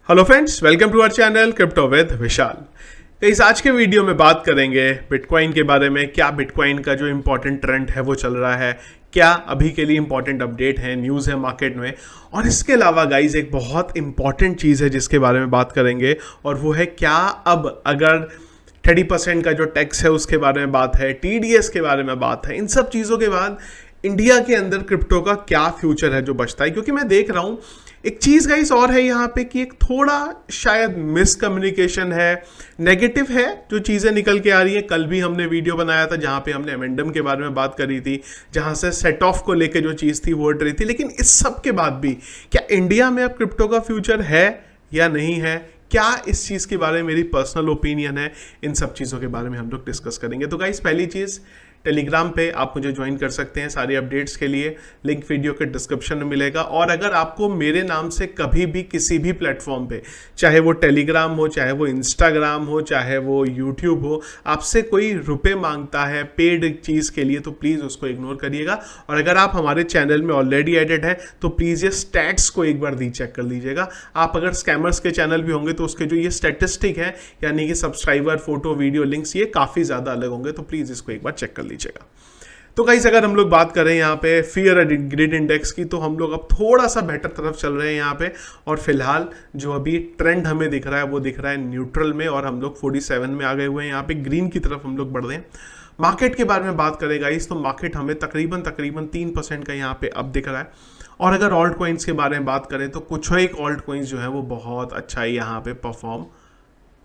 Hello friends, welcome to our channel crypto with Vishal. इस आज के वीडियो में बात करेंगे बिटकॉइन के बारे में। क्या बिटकॉइन का जो इम्पोर्टेंट ट्रेंड है वो चल रहा है, क्या अभी के लिए इम्पोर्टेंट अपडेट है, न्यूज़ है मार्केट में, और इसके अलावा गाइज एक बहुत इंपॉर्टेंट चीज़ है जिसके बारे में बात करेंगे, और वो है क्या अब अगर 30% का जो टैक्स है उसके बारे में बात है, TDS के बारे में बात है। इन सब चीज़ों के बाद इंडिया के अंदर क्रिप्टो का क्या फ्यूचर है जो बचता है। क्योंकि मैं देख रहा हूँ एक चीज़ गाइस और है यहाँ पे कि एक थोड़ा शायद मिसकम्युनिकेशन है, नेगेटिव है जो चीज़ें निकल के आ रही है। कल भी हमने वीडियो बनाया था जहाँ पे हमने एमेंडम के बारे में बात करी थी, जहाँ से सेट ऑफ को लेके जो चीज़ थी वो हट रही थी। लेकिन इस सब के बाद भी क्या इंडिया में अब क्रिप्टो का फ्यूचर है या नहीं है, क्या इस चीज़ के बारे में मेरी पर्सनल ओपिनियन है, इन सब चीज़ों के बारे में हम लोग डिस्कस करेंगे। तो गाइस पहली चीज़, टेलीग्राम पे आप मुझे ज्वाइन कर सकते हैं सारी अपडेट्स के लिए, लिंक वीडियो के डिस्क्रिप्शन में मिलेगा। और अगर आपको मेरे नाम से कभी भी किसी भी प्लेटफॉर्म पे, चाहे वो टेलीग्राम हो, चाहे वो इंस्टाग्राम हो, चाहे वो यूट्यूब हो, आपसे कोई रुपए मांगता है पेड चीज़ के लिए, तो प्लीज़ उसको इग्नोर करिएगा। और अगर आप हमारे चैनल में ऑलरेडी एडेड हैं तो प्लीज़ ये स्टैट्स को एक बार चेक कर लीजिएगा। आप अगर स्कैमर्स के चैनल भी होंगे तो उसके जो ये स्टैटिस्टिक है, यानी कि सब्सक्राइबर, फोटो, वीडियो, लिंक्स, ये काफ़ी ज़्यादा अलग होंगे, तो प्लीज़ इसको एक बार चेक कर लीजिएगा। तो गाइस अगर हम लोग बात करें यहाँ पे फियर ग्रिड इंडेक्स की, तो हम लोग अब थोड़ा सा बेटर तरफ चल रहे हैं यहाँ पे। और फिलहाल जो अभी ट्रेंड हमें दिख रहा है वो दिख रहा है न्यूट्रल में, और हम लोग 47 में आ गए हुए हैं। यहाँ पे ग्रीन की तरफ हम लोग बढ़ रहे हैं। मार्केट के बारे में बात करें गाइस, तो मार्केट हमें तकरीबन 3% का यहाँ पे अब दिख रहा है। और अगर ऑल्ट कॉइन्स के बारे में बात करें तो कुछ एक ऑल्ट कॉइन्स जो है वो बहुत अच्छा यहाँ पे परफॉर्म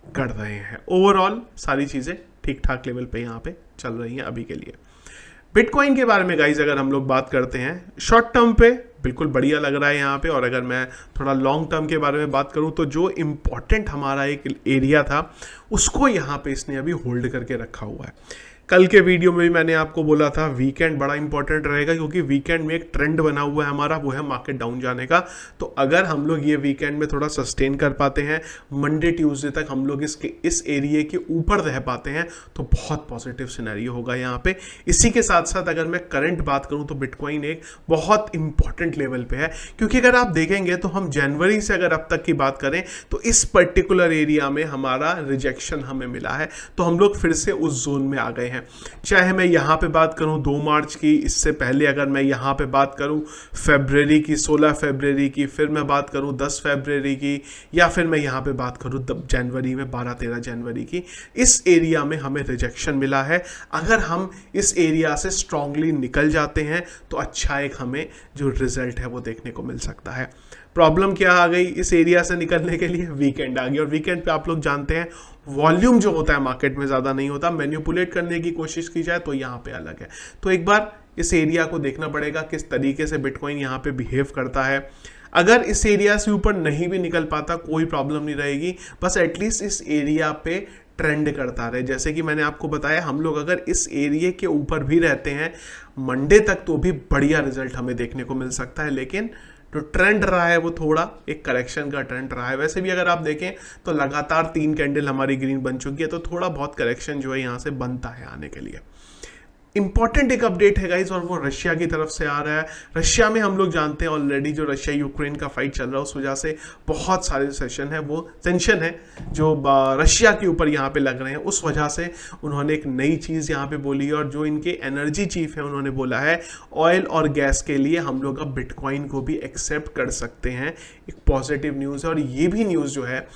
कर रहे हैं। ओवरऑल सारी चीज़ें ठीक ठाक लेवल पे यहाँ पे चल रही हैं अभी के लिए। बिटकॉइन के बारे में गाइज अगर हम लोग बात करते हैं, शॉर्ट टर्म पे बिल्कुल बढ़िया लग रहा है यहाँ पे। और अगर मैं थोड़ा लॉन्ग टर्म के बारे में बात करूँ तो जो इम्पॉर्टेंट हमारा एक एरिया था उसको यहाँ पे इसने अभी होल्ड करके रखा हुआ है। कल के वीडियो में भी मैंने आपको बोला था वीकेंड बड़ा इंपॉर्टेंट रहेगा, क्योंकि वीकेंड में एक ट्रेंड बना हुआ है हमारा, वो है मार्केट डाउन जाने का। तो अगर हम लोग ये वीकेंड में थोड़ा सस्टेन कर पाते हैं, मंडे ट्यूसडे तक हम लोग इस एरिया के ऊपर रह पाते हैं, तो बहुत पॉजिटिव सिनेरियो होगा यहाँ पे। इसी के साथ साथ अगर मैं करंट बात करूँ तो बिटकॉइन एक बहुत इंपॉर्टेंट लेवल पे है, क्योंकि अगर आप देखेंगे तो हम जनवरी से अगर अब तक की बात करें तो इस पर्टिकुलर एरिया में हमारा रिजेक्शन हमें मिला है, तो हम लोग फिर से उस जोन में आ गए हैं। चाहे मैं यहाँ पे बात करूँ 2 मार्च की, इससे पहले अगर मैं यहाँ पे बात करूँ फरवरी की, 16 फरवरी की, फिर मैं बात करूँ 10 फरवरी की, या फिर मैं यहाँ पे बात करूँ जनवरी में 12-13 जनवरी की, इस एरिया में हमें रिजेक्शन मिला है। अगर हम इस एरिया से स्ट्रांगली निकल जाते हैं तो अच्छा एक हमें जो रिजल्ट है वो देखने को मिल सकता है। प्रॉब्लम क्या आ गई इस एरिया से निकलने के लिए? वीकेंड आ गई। और वीकेंड पे आप लोग जानते हैं वॉल्यूम जो होता है मार्केट में ज़्यादा नहीं होता, मैनिपुलेट करने की कोशिश की जाए तो यहाँ पे अलग है। तो एक बार इस एरिया को देखना पड़ेगा किस तरीके से बिटकॉइन यहाँ पे बिहेव करता है। अगर इस एरिया से ऊपर नहीं भी निकल पाता कोई प्रॉब्लम नहीं रहेगी, बस एटलीस्ट इस एरिया पे ट्रेंड करता रहे। जैसे कि मैंने आपको बताया, हम लोग अगर इस एरिया के ऊपर भी रहते हैं मंडे तक तो भी बढ़िया रिजल्ट हमें देखने को मिल सकता है। लेकिन जो ट्रेंड रहा है वो थोड़ा एक करेक्शन का ट्रेंड रहा है। वैसे भी अगर आप देखें तो लगातार 3 कैंडल हमारी ग्रीन बन चुकी है, तो थोड़ा बहुत करेक्शन जो है यहाँ से बनता है आने के लिए। इंपॉर्टेंट एक अपडेट है गाइस, और वो रशिया की तरफ से आ रहा है। रशिया में हम लोग जानते हैं ऑलरेडी जो रशिया यूक्रेन का फाइट चल रहा है उस वजह से बहुत सारे टेंशन है जो रशिया के ऊपर यहाँ पे लग रहे हैं। उस वजह से उन्होंने एक नई चीज़ यहाँ पे बोली है, और जो इनके एनर्जी चीफ है उन्होंने बोला है ऑयल और गैस के लिए हम लोग अब बिटकॉइन को भी एक्सेप्ट कर सकते हैं। एक पॉजिटिव न्यूज़ है। और ये भी न्यूज़ जो है,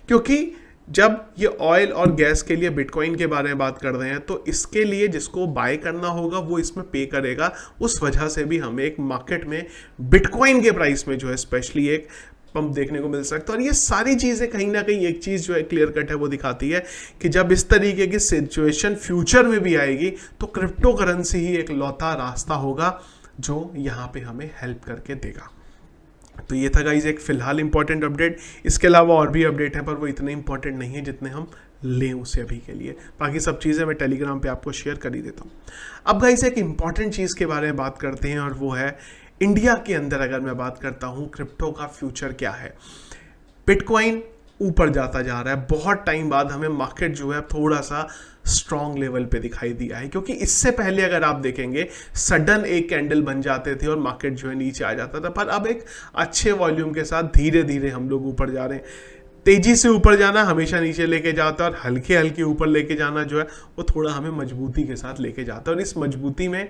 क्योंकि जब ये ऑयल और गैस के लिए बिटकॉइन के बारे में बात कर रहे हैं तो इसके लिए जिसको बाय करना होगा वो इसमें पे करेगा। उस वजह से भी हमें एक मार्केट में बिटकॉइन के प्राइस में जो है स्पेशली एक पंप देखने को मिल सकता है। और ये सारी चीज़ें कहीं ना कहीं एक चीज़ जो है क्लियर कट है वो दिखाती है कि जब इस तरीके की सिचुएशन फ्यूचर में भी आएगी तो क्रिप्टो करेंसी ही एक लौता रास्ता होगा जो यहाँ पे हमें हेल्प करके देगा। तो ये था गाइज एक फिलहाल इंपॉर्टेंट अपडेट। इसके अलावा और भी अपडेट है, पर वो इतने इंपॉर्टेंट नहीं है जितने हम लें उसे अभी के लिए। बाकी सब चीज़ें मैं टेलीग्राम पे आपको शेयर कर ही देता हूँ। अब गाइज एक इंपॉर्टेंट चीज़ के बारे में बात करते हैं, और वो है इंडिया के अंदर अगर मैं बात करता हूँ क्रिप्टो का फ्यूचर क्या है। बिटकॉइन ऊपर जाता जा रहा है। बहुत टाइम बाद हमें मार्केट जो है थोड़ा सा स्ट्रॉन्ग लेवल पे दिखाई दिया है, क्योंकि इससे पहले अगर आप देखेंगे सडन एक कैंडल बन जाते थे और मार्केट जो है नीचे आ जाता था, पर अब एक अच्छे वॉल्यूम के साथ धीरे धीरे हम लोग ऊपर जा रहे हैं। तेजी से ऊपर जाना हमेशा नीचे लेके जाता है, और हल्के हल्के ऊपर लेके जाना जो है वो थोड़ा हमें मजबूती के साथ लेके जाता है। और इस मजबूती में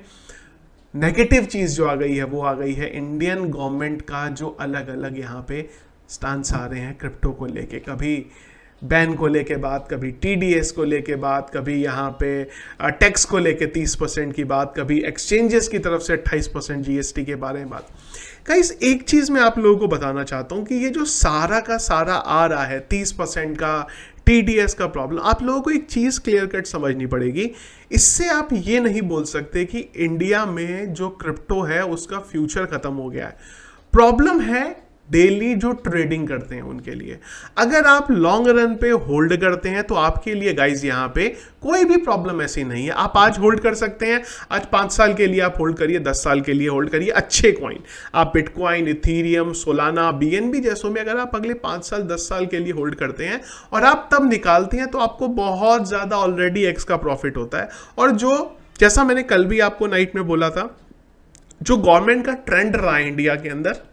नेगेटिव चीज़ जो आ गई है वो आ गई है इंडियन गवर्नमेंट का जो अलग अलग यहाँ पे स्टांस आ रहे हैं क्रिप्टो को लेके। कभी बैन को लेके बात, कभी TDS को लेके बात, कभी यहाँ पे टैक्स को लेके 30% की बात, कभी एक्सचेंजेस की तरफ से 28% GST के बारे में बात। गाइस एक चीज़ मैं आप लोगों को बताना चाहता हूँ कि ये जो सारा का सारा आ रहा है 30% का TDS का प्रॉब्लम, आप लोगों को एक चीज़ क्लियर कट समझनी पड़ेगी। इससे आप ये नहीं बोल सकते कि इंडिया में जो क्रिप्टो है उसका फ्यूचर खत्म हो गया है। प्रॉब्लम है डेली जो ट्रेडिंग करते हैं उनके लिए। अगर आप लॉन्ग रन पे होल्ड करते हैं तो आपके लिए गाइज यहाँ पे कोई भी प्रॉब्लम ऐसी नहीं है। आप आज होल्ड कर सकते हैं, आज 5 साल के लिए आप होल्ड करिए, 10 साल के लिए होल्ड करिए अच्छे कॉइन। आप बिटकॉइन, इथीरियम, सोलाना, BNB जैसों में अगर आप अगले 5 साल 10 साल के लिए होल्ड करते हैं और आप तब निकालते हैं तो आपको बहुत ज़्यादा ऑलरेडी X का प्रॉफिट होता है। और जो जैसा मैंने कल भी आपको नाइट में बोला था, जो गवर्नमेंट का ट्रेंड रहा है इंडिया के अंदर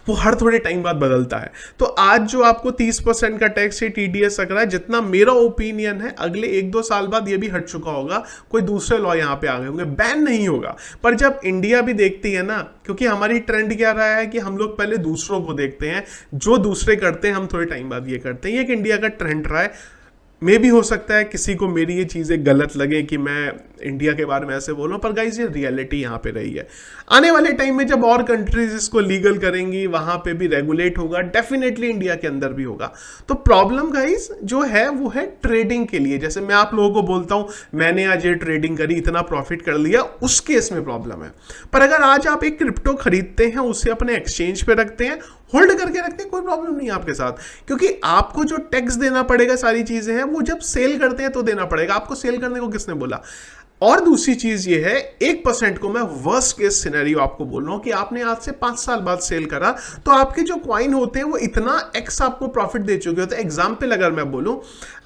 वो हर थोड़े टाइम बाद बदलता है। तो आज जो आपको 30% का टैक्स या TDS लग रहा है, जितना मेरा ओपिनियन है अगले 1-2 साल बाद ये भी हट चुका होगा, कोई दूसरे लॉ यहाँ पे आ गए होंगे, बैन नहीं होगा। पर जब इंडिया भी देखती है ना, क्योंकि हमारी ट्रेंड क्या रहा है कि हम लोग पहले दूसरों को देखते हैं, जो दूसरे करते हैं हम थोड़े टाइम बाद ये करते हैं, ये एक इंडिया का ट्रेंड रहा है। मे भी हो सकता है किसी को मेरी ये चीज़ें गलत लगे कि मैं इंडिया के बारे में ऐसे बोल रहा हूँ, पर गाइस ये रियलिटी यहाँ पे रही है। आने वाले टाइम में जब और कंट्रीज इसको लीगल करेंगी, वहाँ पे भी रेगुलेट होगा, डेफिनेटली इंडिया के अंदर भी होगा। तो प्रॉब्लम गाइस जो है वो है ट्रेडिंग के लिए। जैसे मैं आप लोगों को बोलता हूँ मैंने आज ये ट्रेडिंग करी, इतना प्रॉफिट कर लिया, उस केस में प्रॉब्लम है। पर अगर आज आप एक क्रिप्टो खरीदते हैं, उसे अपने एक्सचेंज पे रखते हैं, होल्ड करके रखते हैं, कोई प्रॉब्लम नहीं है आपके साथ, क्योंकि आपको जो टैक्स देना पड़ेगा, सारी चीजें हैं वो जब सेल करते हैं तो देना पड़ेगा। आपको सेल करने को किसने बोला? और दूसरी चीज ये है, 1% को मैं वर्स्ट केस सिनेरियो आपको बोल रहा हूं कि आपने आज से 5 साल बाद सेल करा तो आपके जो कॉइन होते हैं वो इतना X आपको प्रॉफिट दे चुके होते हैं। एग्जाम्पल अगर मैं बोलूं,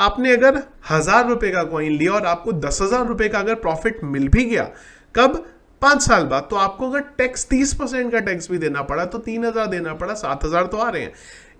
आपने अगर 1000 रुपए का कॉइन लिया और आपको 10,000 रुपए का अगर प्रॉफिट मिल भी गया, कब? 5 साल बाद, तो आपको अगर टैक्स 30% का टैक्स भी देना पड़ा तो 3,000 देना पड़ा, 7,000 तो आ रहे हैं।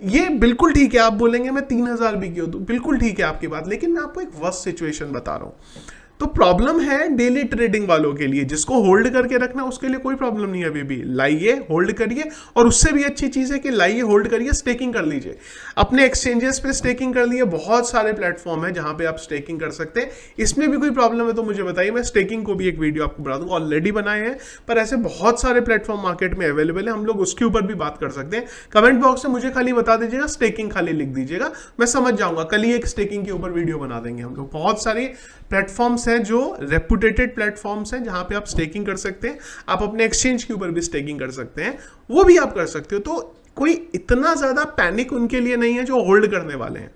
ये बिल्कुल ठीक है। आप बोलेंगे मैं 3,000 भी क्यों दूं, बिल्कुल ठीक है आपकी बात, लेकिन मैं आपको एक वर्स्ट सिचुएशन बता रहा हूं। तो प्रॉब्लम है डेली ट्रेडिंग वालों के लिए, जिसको होल्ड करके रखना उसके लिए कोई प्रॉब्लम नहीं है। अभी भी लाइए, होल्ड करिए, और उससे भी अच्छी चीज है कि लाइए, होल्ड करिए, स्टेकिंग कर लीजिए, अपने एक्सचेंजेस पे स्टेकिंग कर लिए। बहुत सारे प्लेटफॉर्म है जहां पे आप स्टेकिंग कर सकते हैं। इसमें भी कोई प्रॉब्लम है तो मुझे बताइए, मैं स्टेकिंग को भी एक वीडियो आपको बना दूंगा, ऑलरेडी बनाए हैं, पर ऐसे बहुत सारे प्लेटफॉर्म मार्केट में अवेलेबल है, हम लोग उसके ऊपर भी बात कर सकते हैं। कमेंट बॉक्स में मुझे खाली बता दीजिएगा, स्टेकिंग खाली लिख दीजिएगा, मैं समझ जाऊंगा। कल ही एक स्टेकिंग के ऊपर वीडियो बना देंगे हम लोग। बहुत सारे प्लेटफॉर्म्स हैं जो रेपुटेटेड प्लेटफॉर्म्स हैं जहां पे आप स्टेकिंग कर सकते हैं। आप अपने एक्सचेंज के ऊपर भी स्टेकिंग कर सकते हैं, वो भी आप कर सकते हो। तो कोई इतना ज्यादा पैनिक उनके लिए नहीं है जो होल्ड करने वाले हैं।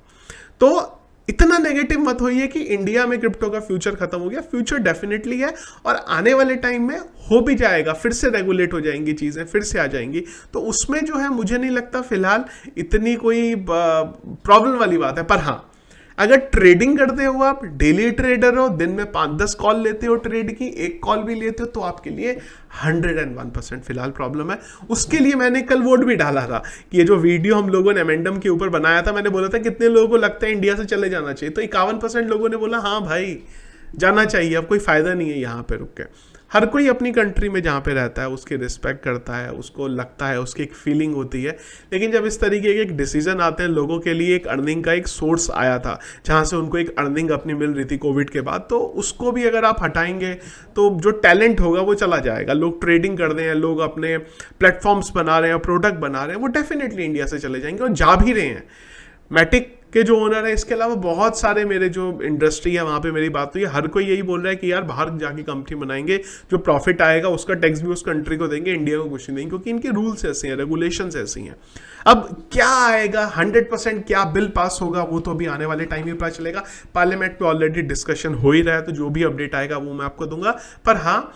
तो इतना नेगेटिव मत होइए कि इंडिया में क्रिप्टो का फ्यूचर खत्म हो गया। फ्यूचर डेफिनेटली है, और आने वाले टाइम में हो भी जाएगा, फिर से रेगुलेट हो जाएंगी चीजें, फिर से आ जाएंगी। तो उसमें जो है मुझे नहीं लगता फिलहाल इतनी कोई प्रॉब्लम वाली बात है। पर हाँ, अगर ट्रेडिंग करते हो, आप डेली ट्रेडर हो, दिन में 5-10 कॉल लेते हो ट्रेड की, एक कॉल भी लेते हो, तो आपके लिए 101% फिलहाल प्रॉब्लम है। उसके लिए मैंने कल वोट भी डाला था कि ये जो वीडियो हम लोगों ने अमेंडम के ऊपर बनाया था, मैंने बोला था कितने लोगों को लगता है इंडिया से चले जाना चाहिए, तो 51% लोगों ने बोला हाँ भाई जाना चाहिए, अब कोई फायदा नहीं है यहाँ पे रुक के। हर कोई अपनी कंट्री में जहाँ पे रहता है उसकी रिस्पेक्ट करता है, उसको लगता है, उसकी एक फीलिंग होती है। लेकिन जब इस तरीके के एक डिसीजन आते हैं, लोगों के लिए एक अर्निंग का एक सोर्स आया था जहाँ से उनको एक अर्निंग अपनी मिल रही थी कोविड के बाद, तो उसको भी अगर आप हटाएंगे तो जो टैलेंट होगा वो चला जाएगा। लोग ट्रेडिंग कर रहे हैं, लोग अपने प्लेटफॉर्म्स बना रहे हैं, प्रोडक्ट बना रहे हैं, वो डेफिनेटली इंडिया से चले जाएंगे और जा भी रहे हैं। मैटिक के जो ओनर है, इसके अलावा बहुत सारे मेरे जो इंडस्ट्री है वहाँ पे मेरी बात हुई है, हर कोई यही बोल रहा है कि यार बाहर जाके कंपनी बनाएंगे, जो प्रॉफिट आएगा उसका टैक्स भी उस कंट्री को देंगे, इंडिया को कुछ नहीं देंगे, क्योंकि इनके रूल्स ऐसे हैं, रेगुलेशंस ऐसी हैं। अब क्या आएगा 100% क्या बिल पास होगा वो तो अभी आने वाले टाइम में पता चलेगा। पार्लियामेंट में ऑलरेडी डिस्कशन हो ही रहा है, तो जो भी अपडेट आएगा वो मैं आपको दूंगा। पर हाँ,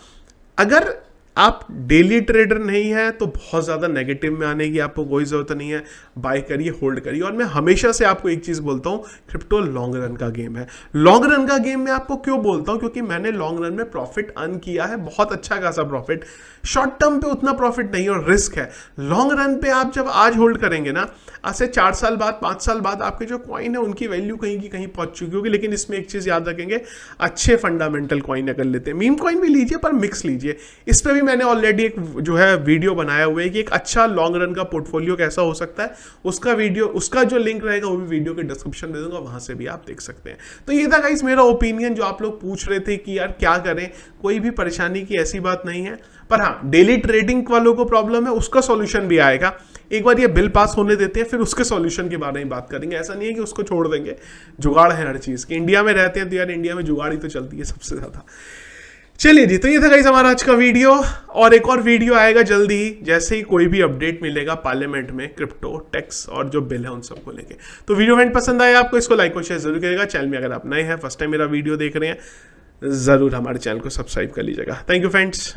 अगर आप डेली ट्रेडर नहीं है तो बहुत ज़्यादा नेगेटिव में आने की आपको कोई ज़रूरत नहीं है, बाय करिए, होल्ड करिए। और मैं हमेशा से आपको एक चीज़ बोलता हूँ, क्रिप्टो लॉन्ग रन का गेम है। लॉन्ग रन का गेम मैं आपको क्यों बोलता हूँ, क्योंकि मैंने लॉन्ग रन में प्रॉफिट अर्न किया है, बहुत अच्छा खासा प्रॉफिट। शॉर्ट टर्म पे उतना प्रॉफिट नहीं और रिस्क है। लॉन्ग रन पे आप जब आज होल्ड करेंगे ना, आज से 4 साल बाद 5 साल बाद आपके जो कॉइन है उनकी वैल्यू कहीं की कहीं पहुंच चुकी होगी। लेकिन इसमें एक चीज़ याद रखेंगे, अच्छे फंडामेंटल कॉइन अगर लेते हैं, मीम कॉइन भी लीजिए पर मिक्स लीजिए। इस पर भी मैंने ऑलरेडी एक जो है वीडियो बनाया हुआ है कि एक अच्छा लॉन्ग रन का पोर्टफोलियो कैसा हो सकता है। उसका वीडियो, उसका जो लिंक रहेगा वो भी वीडियो के डिस्क्रिप्शन में दूंगा, वहां से भी आप देख सकते हैं। तो ये था गाइस मेरा ओपिनियन, जो आप लोग पूछ रहे थे कि यार क्या करें। कोई भी परेशानी की ऐसी बात नहीं है, पर हाँ डेली ट्रेडिंग वालों को प्रॉब्लम है, उसका सॉल्यूशन भी आएगा। एक बार ये बिल पास होने देते हैं, फिर उसके सॉल्यूशन के बारे में बात करेंगे। ऐसा नहीं है कि उसको छोड़ देंगे, जुगाड़ है हर चीज़ की। इंडिया में रहते हैं तो यार इंडिया में जुगाड़ ही तो चलती है सबसे ज़्यादा। चलिए जी, तो ये था गाइस हमारा आज का वीडियो, और एक और वीडियो आएगा जल्दी ही, जैसे ही कोई भी अपडेट मिलेगा पार्लियामेंट में क्रिप्टो, टैक्स और जो बिल है उन सबको लेके। तो वीडियो फ्रेंड पसंद आया आपको, इसको लाइक और शेयर जरूर करिएगा। चैनल में अगर आप नए हैं, फर्स्ट टाइम मेरा वीडियो देख रहे हैं, जरूर हमारे चैनल को सब्सक्राइब कर लीजिएगा। Thank you friends.